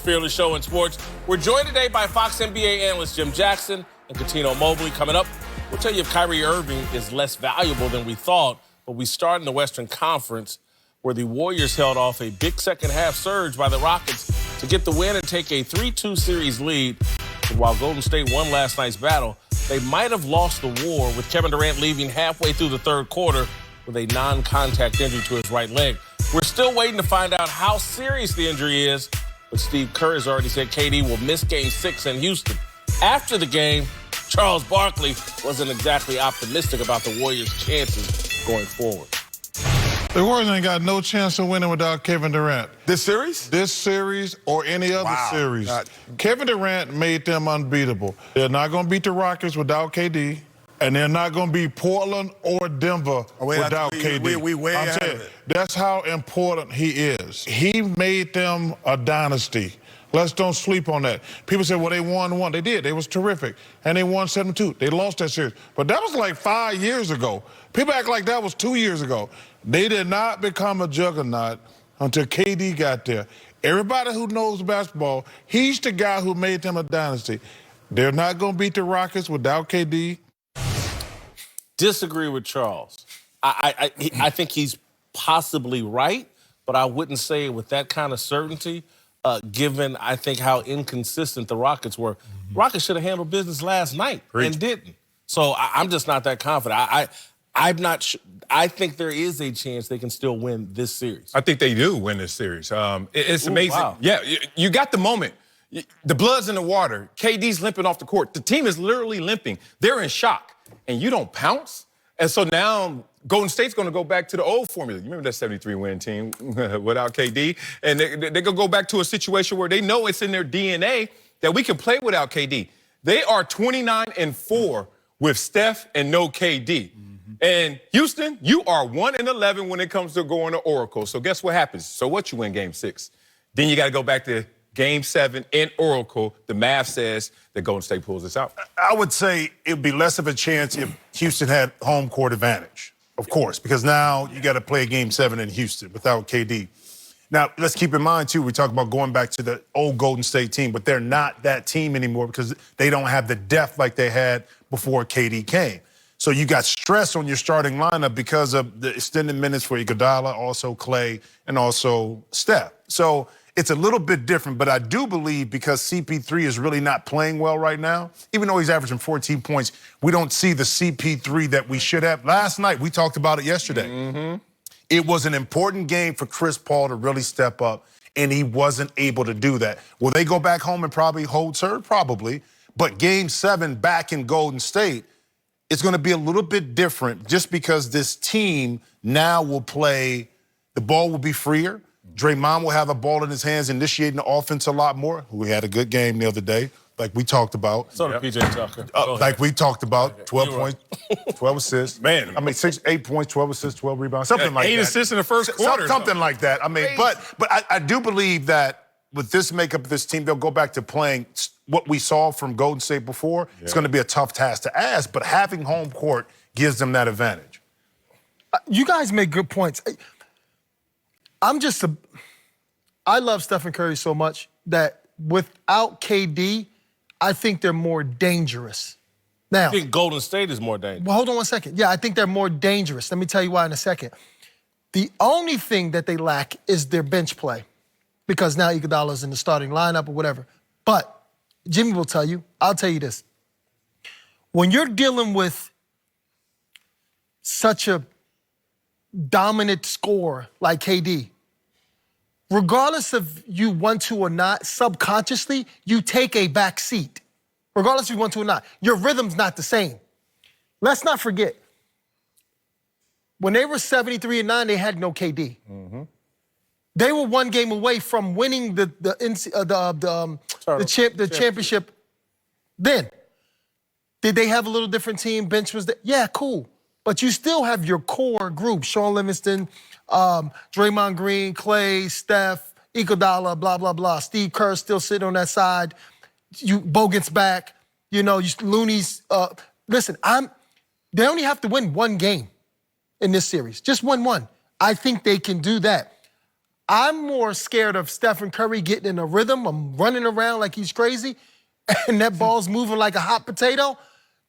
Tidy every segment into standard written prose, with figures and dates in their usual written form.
Fearless Show in Sports. We're joined today by Fox NBA analyst Jim Jackson and Katino Mobley. Coming up, we'll tell you if Kyrie Irving is less valuable than we thought, but we start in the Western Conference, where the Warriors held off a big second-half surge by the Rockets to get the win and take a 3-2 series lead. And while Golden State won last night's battle, they might have lost the war with Kevin Durant leaving halfway through the third quarter with a non-contact injury to his right leg. We're still waiting to find out how serious the injury is, but Steve Kerr has already said KD will miss Game 6 in Houston. After the game, Charles Barkley wasn't exactly optimistic about the Warriors' chances going forward. The Warriors ain't got no chance of winning without Kevin Durant. This series? This series or any other series. Kevin Durant made them unbeatable. They're not going to beat the Rockets without KD, and they're not going to beat Portland or Denver without KD. We way ahead of it. That's how important he is. He made them a dynasty. Let's don't sleep on that. People say, well, they won one. They did. They was terrific. And they won 7-2. They lost that series. But that was like 5 years ago. People act like that was 2 years ago. They did not become a juggernaut until KD got there. Everybody who knows basketball, he's the guy who made them a dynasty. They're not going to beat the Rockets without KD. Disagree with Charles. I think he's possibly right, but I wouldn't say it with that kind of certainty, given, I think, how inconsistent the Rockets were. Rockets should have handled business last night and didn't. So I'm just not that confident. I'm not sure. I think there is a chance they can still win this series. I think they do win this series. It's amazing. Wow. Yeah, you got the moment. The blood's in the water. KD's limping off the court. The team is literally limping. They're in shock. And you don't pounce? And so now Golden State's going to go back to the old formula. You remember that 73-win team without KD? And they're going to go back to a situation where they know it's in their DNA that we can play without KD. They are 29-4 with Steph and no KD. And Houston, you are 1-11 when it comes to going to Oracle. So guess what happens? So what, you win Game 6. Then you got to go back to Game 7 in Oracle. The math says that Golden State pulls this out. I would say it would be less of a chance if Houston had home court advantage, of course, because now you got to play Game 7 in Houston without KD. Now, let's keep in mind, too, we talk about going back to the old Golden State team, but they're not that team anymore because they don't have the depth like they had before KD came. So you got stress on your starting lineup because of the extended minutes for Iguodala, also Clay, and also Steph. So it's a little bit different, but I do believe because CP3 is really not playing well right now, even though he's averaging 14 points, we don't see the CP3 that we should have. Last night, we talked about it yesterday. It was an important game for Chris Paul to really step up, and he wasn't able to do that. Will they go back home and probably hold serve? Probably. But Game 7 back in Golden State, it's going to be a little bit different just because this team now will play, the ball will be freer. Draymond will have a ball in his hands, initiating the offense a lot more. We had a good game the other day, like we talked about. So did PJ Tucker. Like we talked about, 12 points, 12 assists. Man. I mean, 8 points, 12 assists, 12 rebounds, something like that. 8 assists in the first quarter. Something like that. I mean, but I do believe that with this makeup of this team, they'll go back to playing what we saw from Golden State before. It's going to be a tough task to ask, but having home court gives them that advantage. You guys make good points. I love Stephen Curry so much that without KD, I think they're more dangerous. Now, I think Golden State is more dangerous. Well, hold on one second. Yeah, I think they're more dangerous. Let me tell you why in a second. The only thing that they lack is their bench play because now Iguodala's in the starting lineup or whatever. But Jimmy will tell you, I'll tell you this. When you're dealing with such a dominant scorer like KD, regardless of you want to or not, subconsciously, you take a back seat. Regardless if you want to or not. Your rhythm's not the same. Let's not forget, when they were 73-9, they had no KD. They were one game away from winning the championship. Then, did they have a little different team? Bench was there? Yeah, cool. But you still have your core group: Sean Livingston, Draymond Green, Clay, Steph, Iguodala, blah blah blah. Steve Kerr still sitting on that side. Bogut's back. You know, Looney's. Listen, they only have to win one game in this series. Just win one. I think they can do that. I'm more scared of Stephen Curry getting in a rhythm, running around like he's crazy, and that ball's moving like a hot potato,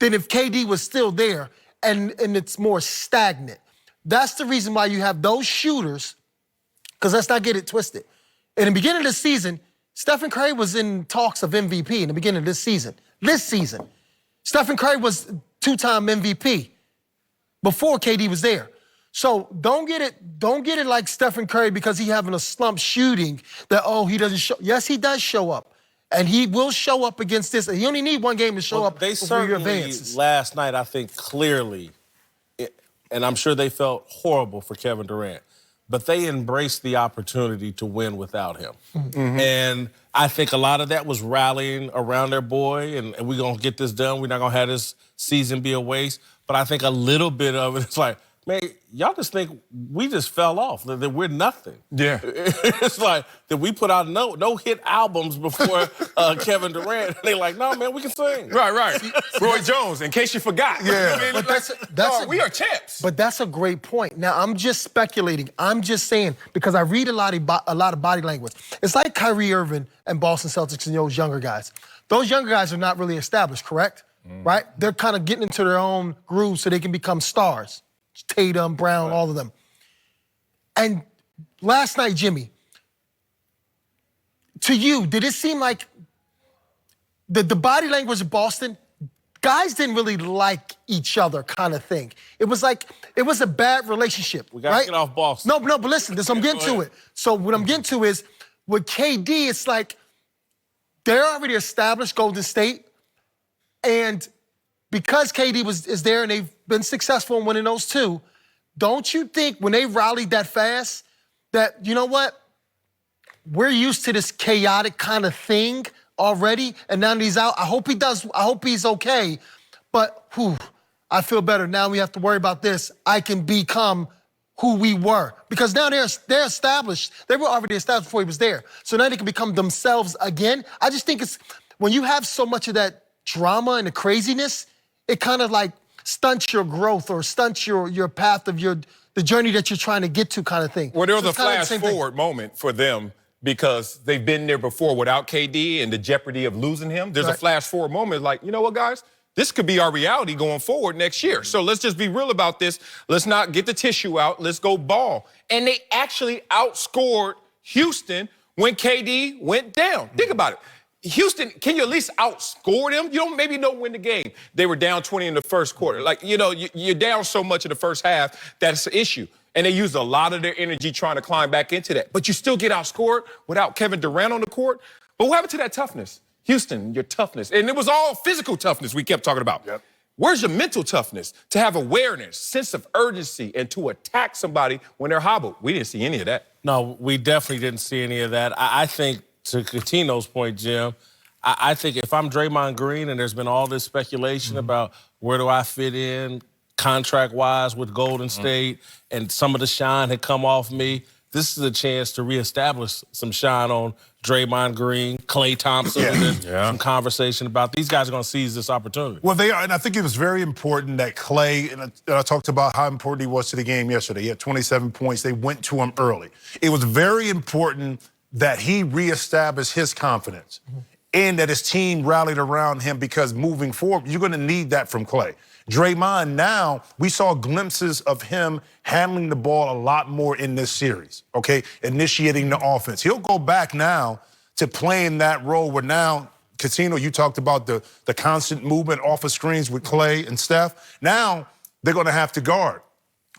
than if KD was still there and it's more stagnant. That's the reason why you have those shooters, because let's not get it twisted. In the beginning of the season, Stephen Curry was in talks of MVP in the beginning of this season. This season, Stephen Curry was two-time MVP before KD was there. So don't get it like Stephen Curry because he having a slump shooting that, oh, he doesn't show. Yes, he does show up. And he will show up against this. He only need one game to show up they before you certainly, advance. last night, I think clearly, and I'm sure they felt horrible for Kevin Durant, but they embraced the opportunity to win without him. Mm-hmm. And I think a lot of that was rallying around their boy, and we're going to get this done. We're not going to have this season be a waste. But I think a little bit of it is like, man, y'all just think we just fell off, that we're nothing. Yeah. It's like that we put out no hit albums before Kevin Durant. And they're like, no, man, we can sing. Right. Roy Jones, in case you forgot. Yeah. I mean, But we are champs. But that's a great point. Now, I'm just speculating. I'm just saying, because I read a lot of body language. It's like Kyrie Irving and Boston Celtics and those younger guys. Those younger guys are not really established, correct? Right? They're kind of getting into their own groove so they can become stars. Tatum, Brown, all of them. And last night, Jimmy, to you, did it seem like the body language of Boston, guys didn't really like each other kind of thing? It was like, it was a bad relationship, We got to right? get off Boston. No, but listen, I'm getting to it. So what I'm getting to is, with KD, it's like, they're already established Golden State, and because KD is there and they've been successful in winning those two, don't you think when they rallied that fast that, you know what, we're used to this chaotic kind of thing already, and now that he's out, I hope he's okay, but I feel better. Now we have to worry about this. I can become who we were. Because now they're established. They were already established before he was there. So now they can become themselves again. I just think it's, when you have so much of that drama and the craziness, it kind of like stunts your growth or stunts your path of the journey that you're trying to get to kind of thing. Well, there was So a it's kinda like the flash same thing. forward moment for them because they've been there before without KD and the jeopardy of losing him. There's a Right. flash forward moment like, you know what, guys? This could be our reality going forward next year. So let's just be real about this. Let's not get the tissue out. Let's go ball. And they actually outscored Houston when KD went down. Think about it. Houston, can you at least outscore them? You don't maybe know win the game. They were down 20 in the first quarter. Like, you know, you're down so much in the first half, that's an issue. And they used a lot of their energy trying to climb back into that. But you still get outscored without Kevin Durant on the court. But what happened to that toughness? Houston, your toughness. And it was all physical toughness we kept talking about. Yep. Where's your mental toughness? To have awareness, sense of urgency, and to attack somebody when they're hobbled. We didn't see any of that. No, we definitely didn't see any of that. I think, to Coutinho's point, Jim, I think if I'm Draymond Green and there's been all this speculation about where do I fit in contract-wise with Golden State and some of the shine had come off me, this is a chance to reestablish some shine on Draymond Green, Klay Thompson. There's some conversation about these guys are going to seize this opportunity. Well, they are, and I think it was very important that Klay, and I talked about how important he was to the game yesterday. He had 27 points. They went to him early. It was very important that he reestablished his confidence and that his team rallied around him, because moving forward, you're going to need that from Klay. Draymond, now, we saw glimpses of him handling the ball a lot more in this series, okay? Initiating the offense. He'll go back now to playing that role where now, Coutinho, you talked about the constant movement off of screens with Klay and Steph. Now, they're going to have to guard.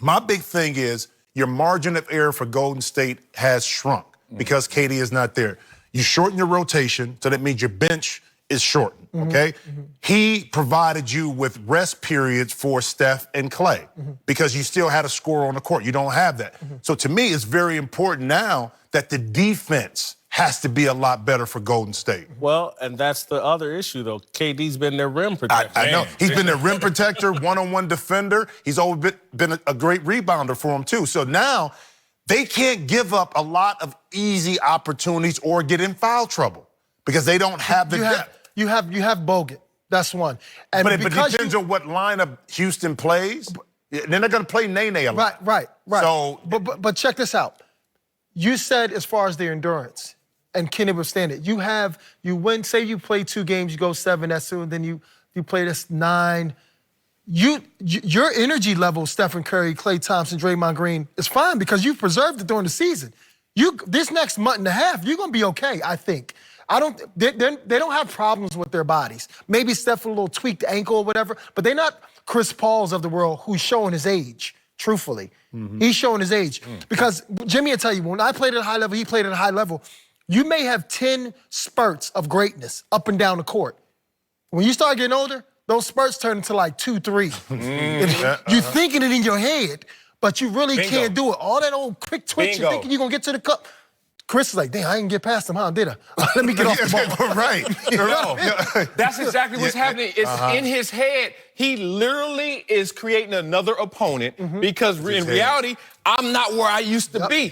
My big thing is your margin of error for Golden State has shrunk because KD is not there. You shorten your rotation, so that means your bench is shortened, okay? He provided you with rest periods for Steph and Klay because you still had a scorer on the court. You don't have that. So to me, it's very important now that the defense has to be a lot better for Golden State. Well, and that's the other issue, though. KD's been their rim protector. I know. He's been a rim protector, one-on-one defender. He's always been a great rebounder for him, too. So now they can't give up a lot of easy opportunities or get in foul trouble because they don't have the depth. You have Bogut. That's one. And But it depends on what lineup Houston plays. Then they're going to play Nene a lot. Right. So, but check this out. you said as far as their endurance, and can they withstand it? You win, say you play 2 games, you go 7, that's 2, and then you play this 9. Your energy level, Stephen Curry, Klay Thompson, Draymond Green, is fine because you've preserved it during the season. This next month and a half, you're gonna be okay, I think. They don't have problems with their bodies. Maybe Steph with a little tweaked ankle or whatever, but they're not Chris Pauls of the world who's showing his age, truthfully. He's showing his age. Because Jimmy will tell you, when I played at a high level, he played at a high level, you may have 10 spurts of greatness up and down the court. When you start getting older, those spurts turn into like 2, 3. You're thinking it in your head, but you really can't do it. All that old quick twitch, you're thinking you're gonna get to the cup. Chris is like, damn, I didn't get past him, huh, did I? Let me get off the ball. Right. That's exactly what's happening. It's in his head. He literally is creating another opponent because in reality, I'm not where I used to be.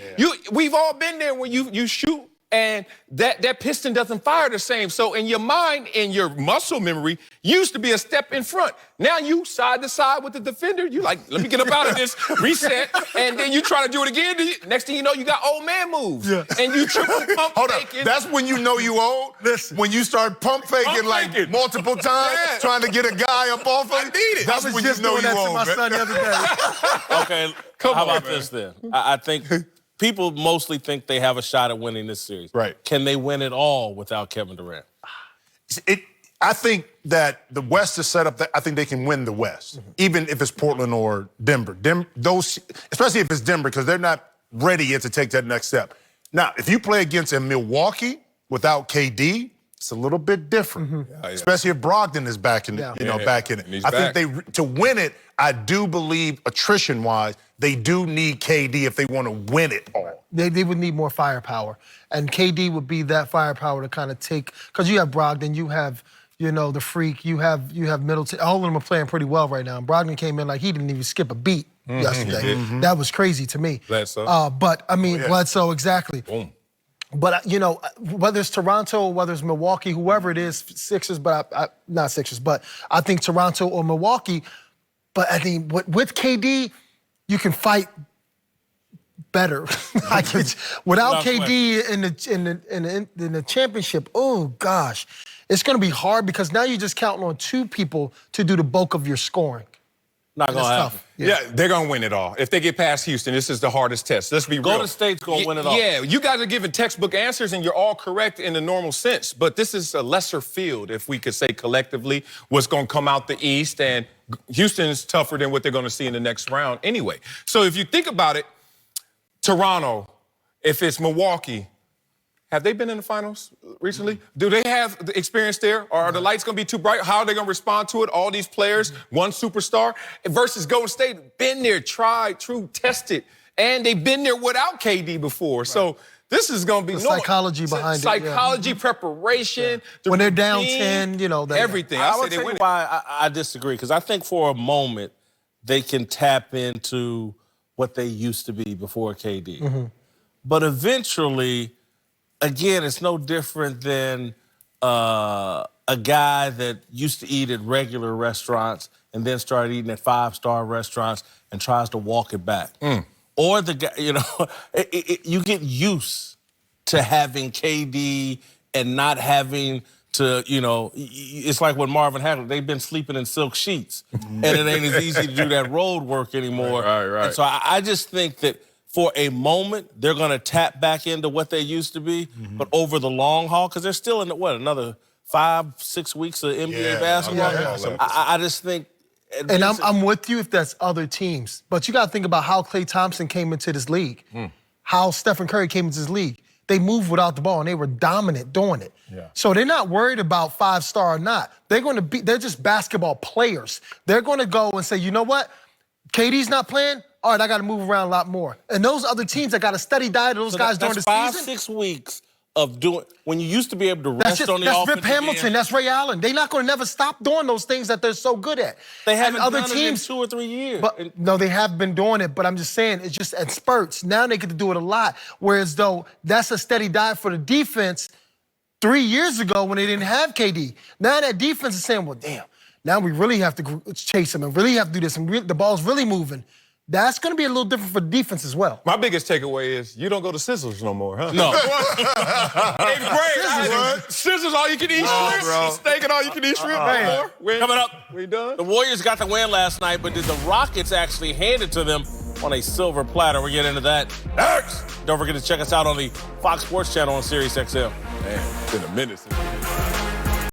We've all been there when you shoot and that piston doesn't fire the same. So in your mind, in your muscle memory, you used to be a step in front. Now you side to side with the defender. You like, let me get up out of this, reset, and then you try to do it again. Next thing you know, you got old man moves. And you triple pump faking. That's when you know you old. Listen. When you start pump faking like multiple times, trying to get a guy up off of it. I need it. That's when you know you old, my son the other day. Okay, how about this then? I think people mostly think they have a shot at winning this series. Right. Can they win it all without Kevin Durant? I think that the West is set up that I think they can win the West, even if it's Portland or Denver. Especially if it's Denver, because they're not ready yet to take that next step. Now, if you play against a Milwaukee without KD, it's a little bit different. Especially if Brogdon is back in, back in it. I think to win it, I do believe attrition-wise, they do need KD if they want to win it all. They would need more firepower. And KD would be that firepower to kind of take, because you have Brogdon, you have, the Freak, you have Middleton. All of them are playing pretty well right now. And Brogdon came in like he didn't even skip a beat yesterday. That was crazy to me. Bledsoe. But, I mean, Bledsoe, exactly. Boom. But, whether it's Toronto, whether it's Milwaukee, whoever it is, Sixers, but not Sixers, but I think Toronto or Milwaukee. But I think with KD, you can fight better. Without KD in the championship, oh gosh, it's going to be hard because now you're just counting on 2 people to do the bulk of your scoring. Not going to happen. Yeah, they're going to win it all. If they get past Houston, this is the hardest test. Let's be real. Golden State's going to win it all. Yeah, you guys are giving textbook answers, and you're all correct in the normal sense. But this is a lesser field, if we could say collectively, what's going to come out the East. And Houston's tougher than what they're going to see in the next round anyway. So if you think about it, Toronto, if it's Milwaukee, have they been in the finals recently? Do they have the experience there? Or are the lights going to be too bright? How are they going to respond to it? All these players, one superstar, versus Golden State, been there, tried, true, tested, and they've been there without KD before. So this is going to be the psychology behind it. Psychology, preparation. When they're down 10, everything. I would tell you why I disagree, because I think for a moment they can tap into what they used to be before KD. But eventually, again, it's no different than a guy that used to eat at regular restaurants and then started eating at 5-star restaurants and tries to walk it back. Or the guy, you get used to having KD and not having to, it's like when Marvin Hagler, they've been sleeping in silk sheets. And it ain't as easy to do that road work anymore. Right. And so I just think that for a moment, they're going to tap back into what they used to be. But over the long haul, because they're still in, another 5-6 weeks of NBA basketball? I just think... And I'm with you if that's other teams. But you got to think about how Klay Thompson came into this league, how Stephen Curry came into this league. They moved without the ball, and they were dominant doing it. So they're not worried about 5-star or not. They're just basketball players. They're going to go and say, you know what? KD's not playing? All right, I got to move around a lot more. And those other teams that got a steady diet of those guys during the season. 5-6 weeks of doing, when you used to be able to rest on the offensive That's Rip Hamilton, game. That's Ray Allen. They're not going to never stop doing those things that they're so good at. They haven't other done teams, it in 2 or 3 years. But, no, they have been doing it, but I'm just saying, it's just at spurts. Now they get to do it a lot, whereas though that's a steady diet for the defense 3 years ago when they didn't have KD. Now that defense is saying, well, damn, now we really have to chase him and really have to do this, and the ball's really moving. That's going to be a little different for defense as well. My biggest takeaway is you don't go to Sizzlers no more, huh? No. 8th grade, Sizzlers all you can eat shrimp, bro. steak and all you can eat shrimp. Man. Coming up, We done? the Warriors got the win last night, but did the Rockets actually hand it to them on a silver platter? We'll get into that next. Don't forget to check us out on the Fox Sports channel on SiriusXM. Man, it's been a minute since